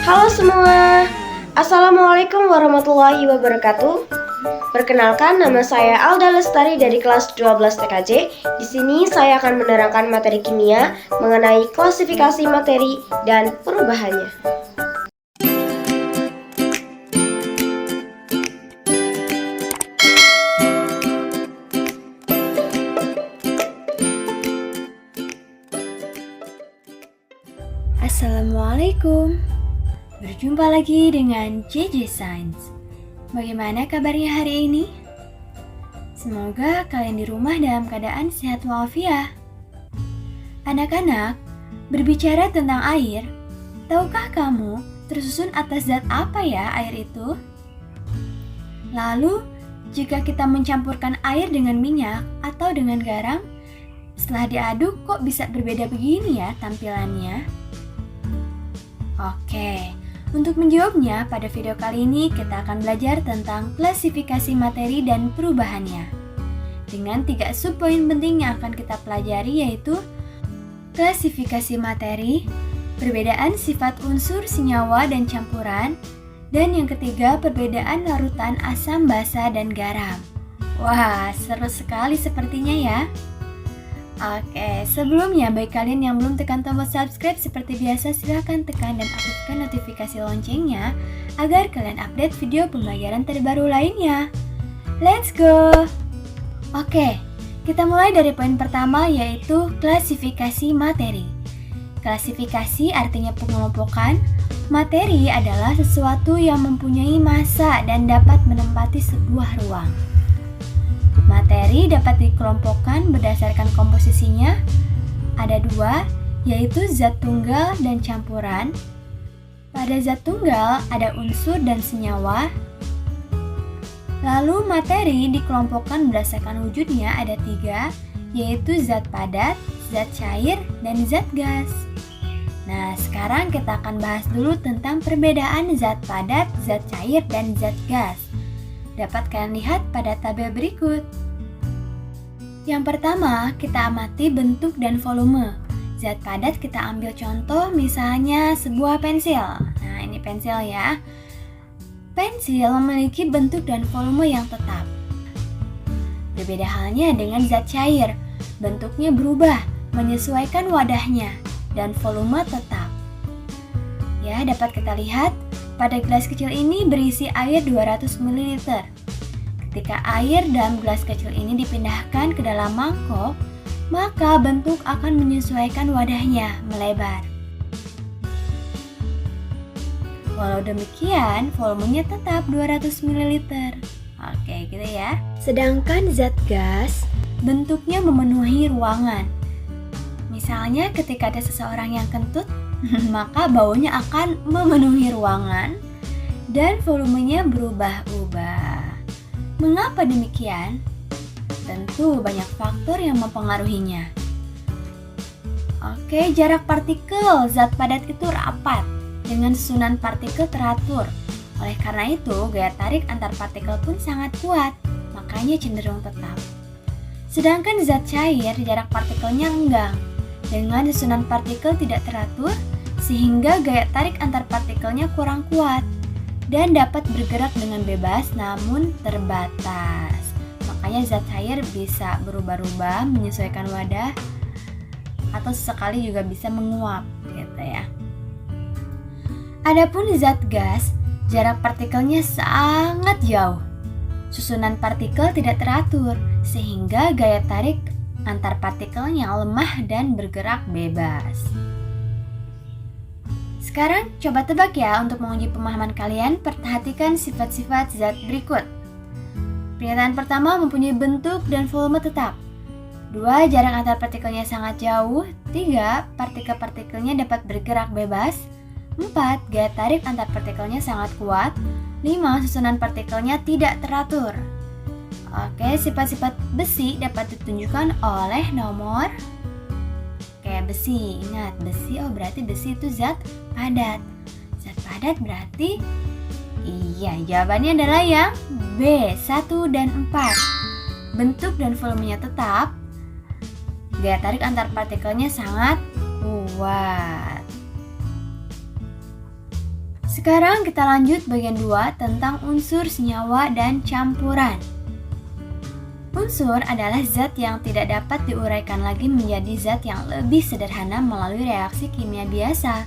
Halo semua, Assalamualaikum warahmatullahi wabarakatuh. Perkenalkan, nama saya Alda Lestari dari kelas 12 TKJ. Di sini saya akan menerangkan materi kimia mengenai klasifikasi materi dan perubahannya. Assalamualaikum. Berjumpa lagi dengan JJ Science. Bagaimana kabarnya hari ini? Semoga kalian di rumah dalam keadaan sehat walafiat. Anak-anak, berbicara tentang air, tahukah kamu tersusun atas zat apa ya air itu? Lalu, jika kita mencampurkan air dengan minyak atau dengan garam, setelah diaduk kok bisa berbeda begini ya tampilannya? Oke, untuk menjawabnya pada video kali ini kita akan belajar tentang klasifikasi materi dan perubahannya. Dengan 3 subpoin penting yang akan kita pelajari yaitu klasifikasi materi, perbedaan sifat unsur senyawa dan campuran, dan yang ketiga perbedaan larutan asam basa dan garam. Wah, seru sekali sepertinya ya. Oke, sebelumnya bagi kalian yang belum tekan tombol subscribe seperti biasa silahkan tekan dan aktifkan notifikasi loncengnya agar kalian update video pembelajaran terbaru lainnya. Let's go! Oke, kita mulai dari poin pertama yaitu klasifikasi materi. Klasifikasi artinya pengelompokan. Materi adalah sesuatu yang mempunyai massa dan dapat menempati sebuah ruang. Materi dapat dikelompokkan berdasarkan komposisinya. Ada 2, yaitu zat tunggal dan campuran. Pada zat tunggal ada unsur dan senyawa. Lalu materi dikelompokkan berdasarkan wujudnya ada 3, yaitu zat padat, zat cair, dan zat gas. Nah, sekarang kita akan bahas dulu tentang perbedaan zat padat, zat cair, dan zat gas. Dapat kalian lihat pada tabel berikut. Yang pertama, kita amati bentuk dan volume. Zat padat kita ambil contoh misalnya sebuah pensil. Nah, ini pensil ya. Pensil memiliki bentuk dan volume yang tetap. Berbeda halnya dengan zat cair. Bentuknya berubah, menyesuaikan wadahnya, dan volume tetap. Ya, dapat kita lihat pada gelas kecil ini berisi air 200 ml. Ketika air dalam gelas kecil ini dipindahkan ke dalam mangkok, maka bentuk akan menyesuaikan wadahnya, melebar. Walau demikian, volumenya tetap 200 ml. Oke, gitu ya. Sedangkan zat gas, bentuknya memenuhi ruangan. Misalnya ketika ada seseorang yang kentut, maka baunya akan memenuhi ruangan dan volumenya berubah-ubah. Mengapa demikian? Tentu banyak faktor yang mempengaruhinya. Oke, jarak partikel zat padat itu rapat dengan susunan partikel teratur. Oleh karena itu, gaya tarik antar partikel pun sangat kuat, makanya cenderung tetap. Sedangkan zat cair jarak partikelnya renggang dengan susunan partikel tidak teratur sehingga gaya tarik antar partikelnya kurang kuat dan dapat bergerak dengan bebas namun terbatas. Makanya zat cair bisa berubah-ubah menyesuaikan wadah atau sesekali juga bisa menguap gitu ya. Adapun zat gas, jarak partikelnya sangat jauh. Susunan partikel tidak teratur sehingga gaya tarik antar partikelnya lemah dan bergerak bebas. Sekarang coba tebak ya untuk menguji pemahaman kalian, perhatikan sifat-sifat zat berikut. Pernyataan pertama mempunyai bentuk dan volume tetap. 2. Jarak antar partikelnya sangat jauh. 3. Partikel-partikelnya dapat bergerak bebas. 4. Gaya tarik antar partikelnya sangat kuat. 5. Susunan partikelnya tidak teratur. Oke, sifat-sifat besi dapat ditunjukkan oleh nomor besi. Ingat, besi, berarti besi itu zat padat. Zat padat berarti iya, jawabannya adalah yang B, 1 dan 4. Bentuk dan volumenya tetap. Gaya tarik antar partikelnya sangat kuat. Sekarang kita lanjut bagian 2 tentang unsur senyawa dan campuran. Unsur adalah zat yang tidak dapat diuraikan lagi menjadi zat yang lebih sederhana melalui reaksi kimia biasa.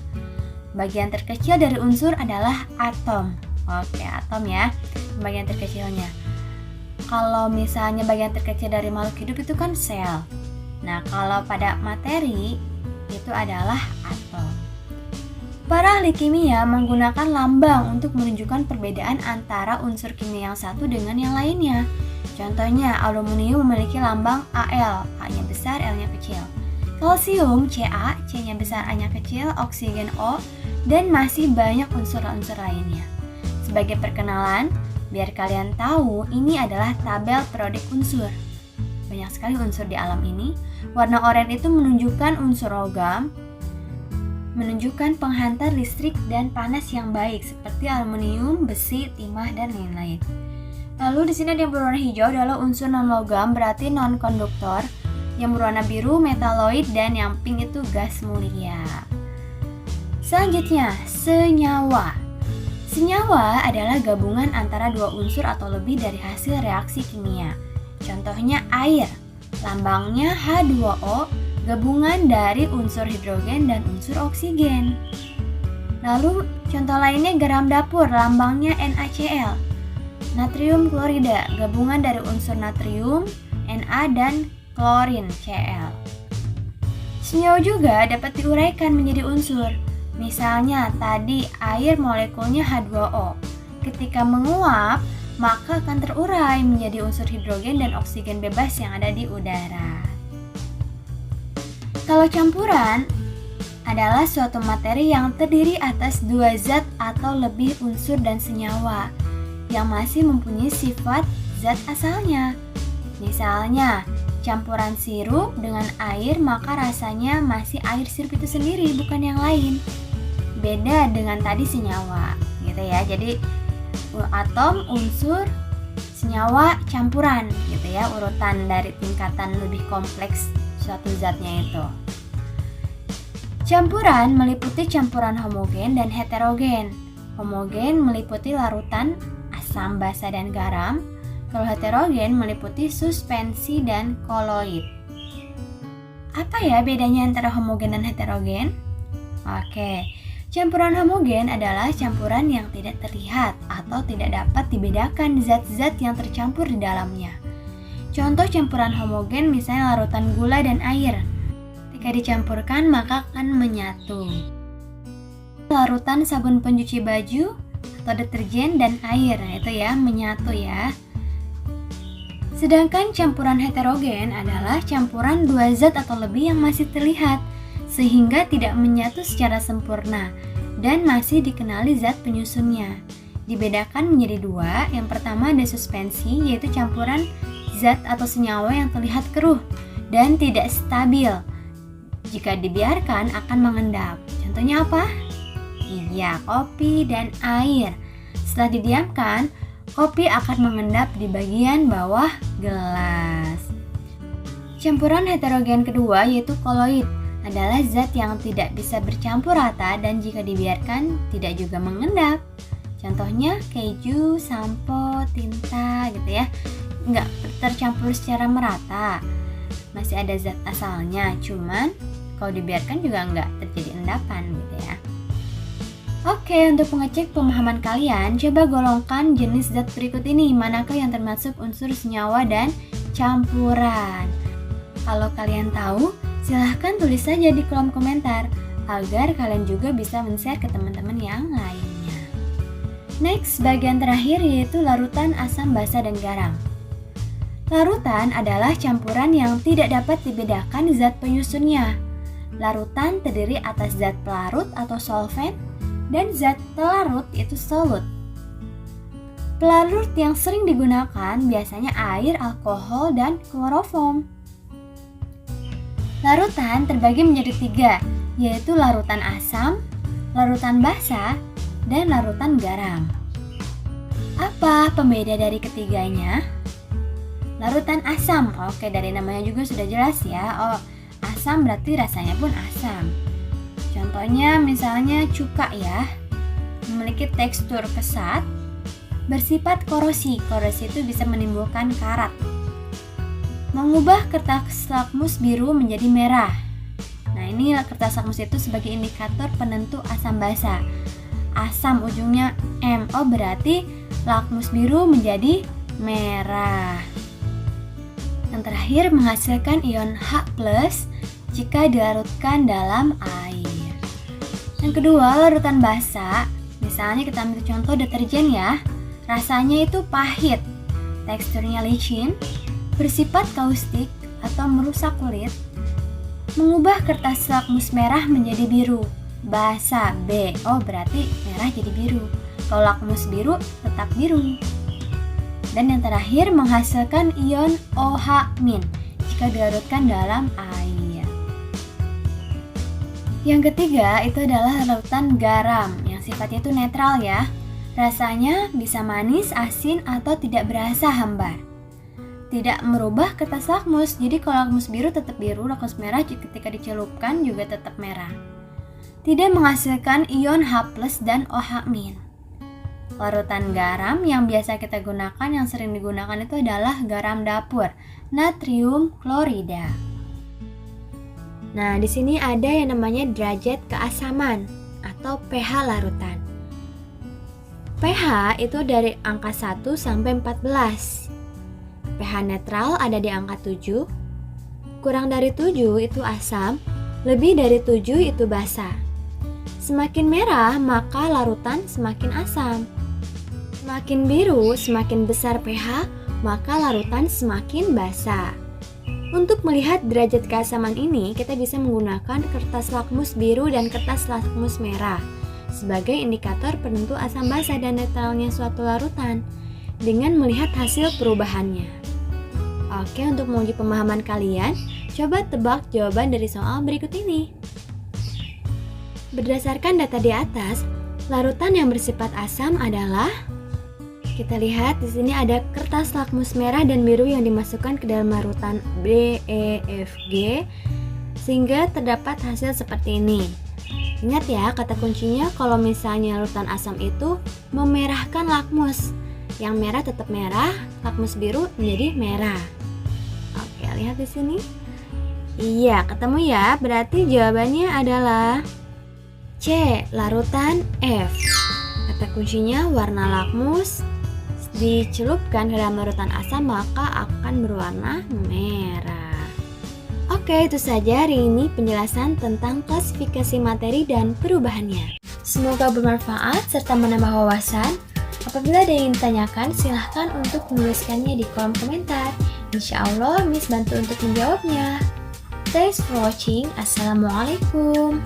Bagian terkecil dari unsur adalah atom. Oke, atom ya, bagian terkecilnya. Kalau misalnya bagian terkecil dari makhluk hidup itu kan sel. Nah, kalau pada materi itu adalah atom. Para ahli kimia menggunakan lambang untuk menunjukkan perbedaan antara unsur kimia yang satu dengan yang lainnya. Contohnya, aluminium memiliki lambang Al, A-nya besar, L-nya kecil. Kalsium, Ca, C-nya besar, A-nya kecil, oksigen O, dan masih banyak unsur-unsur lainnya. Sebagai perkenalan, biar kalian tahu, ini adalah tabel periodik unsur. Banyak sekali unsur di alam ini. Warna oranye itu menunjukkan unsur logam, menunjukkan penghantar listrik dan panas yang baik seperti aluminium, besi, timah, dan lain-lain. Lalu di sini ada yang berwarna hijau adalah unsur non-logam, berarti non-konduktor. Yang berwarna biru metaloid, dan yang pink itu gas mulia. Selanjutnya, senyawa. Senyawa adalah gabungan antara dua unsur atau lebih dari hasil reaksi kimia. Contohnya air, lambangnya H2O, gabungan dari unsur hidrogen dan unsur oksigen. Lalu contoh lainnya garam dapur, lambangnya NaCl. Natrium klorida, gabungan dari unsur natrium, Na, dan klorin, Cl. Senyawa juga dapat diuraikan menjadi unsur. Misalnya tadi air molekulnya H2O. Ketika menguap, maka akan terurai menjadi unsur hidrogen dan oksigen bebas yang ada di udara. Kalau campuran adalah suatu materi yang terdiri atas dua zat atau lebih unsur dan senyawa yang masih mempunyai sifat zat asalnya. Misalnya, campuran sirup dengan air maka rasanya masih air sirup itu sendiri, bukan yang lain. Beda dengan tadi senyawa, gitu ya. Jadi atom, unsur, senyawa, campuran, gitu ya, urutan dari tingkatan lebih kompleks suatu zatnya itu. Campuran meliputi campuran homogen dan heterogen. Homogen meliputi larutan asam, basa, dan garam. Kalau heterogen meliputi suspensi dan koloid. Apa ya bedanya antara homogen dan heterogen? Oke, campuran homogen adalah campuran yang tidak terlihat atau tidak dapat dibedakan zat-zat yang tercampur di dalamnya. Contoh campuran homogen misalnya larutan gula dan air. Ketika dicampurkan maka akan menyatu. Larutan sabun pencuci baju atau deterjen dan air, nah itu ya, menyatu ya. Sedangkan campuran heterogen adalah campuran dua zat atau lebih yang masih terlihat sehingga tidak menyatu secara sempurna dan masih dikenali zat penyusunnya. Dibedakan menjadi dua. Yang pertama ada suspensi, yaitu campuran zat atau senyawa yang terlihat keruh dan tidak stabil. Jika dibiarkan akan mengendap. Contohnya apa? Iya, kopi dan air. Setelah didiamkan, kopi akan mengendap di bagian bawah gelas. Campuran heterogen kedua yaitu koloid adalah zat yang tidak bisa bercampur rata dan jika dibiarkan tidak juga mengendap. Contohnya keju, sampo, tinta gitu ya. Nggak tercampur secara merata. Masih ada zat asalnya, cuman kalau dibiarkan juga nggak terjadi endapan gitu ya. Oke, untuk mengecek pemahaman kalian, coba golongkan jenis zat berikut ini, manakah yang termasuk unsur senyawa dan campuran. Kalau kalian tahu, silahkan tulis saja di kolom komentar, agar kalian juga bisa men-share ke teman-teman yang lainnya. Next, bagian terakhir yaitu larutan asam basa dan garam. Larutan adalah campuran yang tidak dapat dibedakan zat penyusunnya. Larutan terdiri atas zat pelarut atau solvent, dan zat pelarut yaitu solut. Pelarut yang sering digunakan biasanya air, alkohol, dan kloroform. Larutan terbagi menjadi tiga, yaitu larutan asam, larutan basa, dan larutan garam. Apa pembeda dari ketiganya? Larutan asam, oke dari namanya juga sudah jelas ya. Asam berarti rasanya pun asam. Contohnya misalnya cuka ya. memiliki tekstur kesat, bersifat korosi. Korosi itu bisa menimbulkan karat. Mengubah kertas lakmus biru menjadi merah. Nah, ini kertas lakmus itu sebagai indikator penentu asam basa. Asam ujungnya M. Oh, berarti lakmus biru menjadi merah. Yang terakhir, menghasilkan ion H+ jika dilarutkan dalam air. Yang kedua, larutan basa. Misalnya kita ambil contoh deterjen ya. Rasanya itu pahit, teksturnya licin, bersifat kaustik atau merusak kulit. Mengubah kertas lakmus merah menjadi biru. Basa B. Oh, berarti merah jadi biru. Kalau lakmus biru tetap biru. Dan yang terakhir, menghasilkan ion OH- jika dilarutkan dalam air. Yang ketiga itu adalah larutan garam yang sifatnya itu netral ya. Rasanya bisa manis, asin, atau tidak berasa hambar. Tidak merubah kertas lakmus, jadi kalau lakmus biru tetap biru, lakmus merah ketika dicelupkan juga tetap merah. Tidak menghasilkan ion H+ dan OH-. Larutan garam yang biasa kita gunakan, yang sering digunakan itu adalah garam dapur, natrium klorida. Nah, di sini ada yang namanya derajat keasaman atau pH larutan. pH itu dari angka 1 sampai 14. pH netral ada di angka 7. Kurang dari 7 itu asam, lebih dari 7 itu basa. Semakin merah, maka larutan semakin asam. Semakin biru, semakin besar pH, maka larutan semakin basa. Untuk melihat derajat keasaman ini, kita bisa menggunakan kertas lakmus biru dan kertas lakmus merah sebagai indikator penentu asam basa dan netralnya suatu larutan dengan melihat hasil perubahannya. Oke, untuk menguji pemahaman kalian, coba tebak jawaban dari soal berikut ini. Berdasarkan data di atas, larutan yang bersifat asam adalah, kita lihat di sini ada kertas lakmus merah dan biru yang dimasukkan ke dalam larutan B, E, F, G sehingga terdapat hasil seperti ini. Ingat ya, kata kuncinya kalau misalnya larutan asam itu memerahkan lakmus. Yang merah tetap merah, lakmus biru menjadi merah. Oke, lihat di sini. Iya, ketemu ya. Berarti jawabannya adalah C, larutan F. Kata kuncinya warna lakmus dicelupkan ke dalam larutan asam maka akan berwarna merah. Oke, itu saja hari ini penjelasan tentang klasifikasi materi dan perubahannya. Semoga bermanfaat serta menambah wawasan. Apabila ada yang ditanyakan, silahkan untuk menuliskannya di kolom komentar. Insya Allah, Miss bantu untuk menjawabnya. Thanks for watching. Assalamualaikum.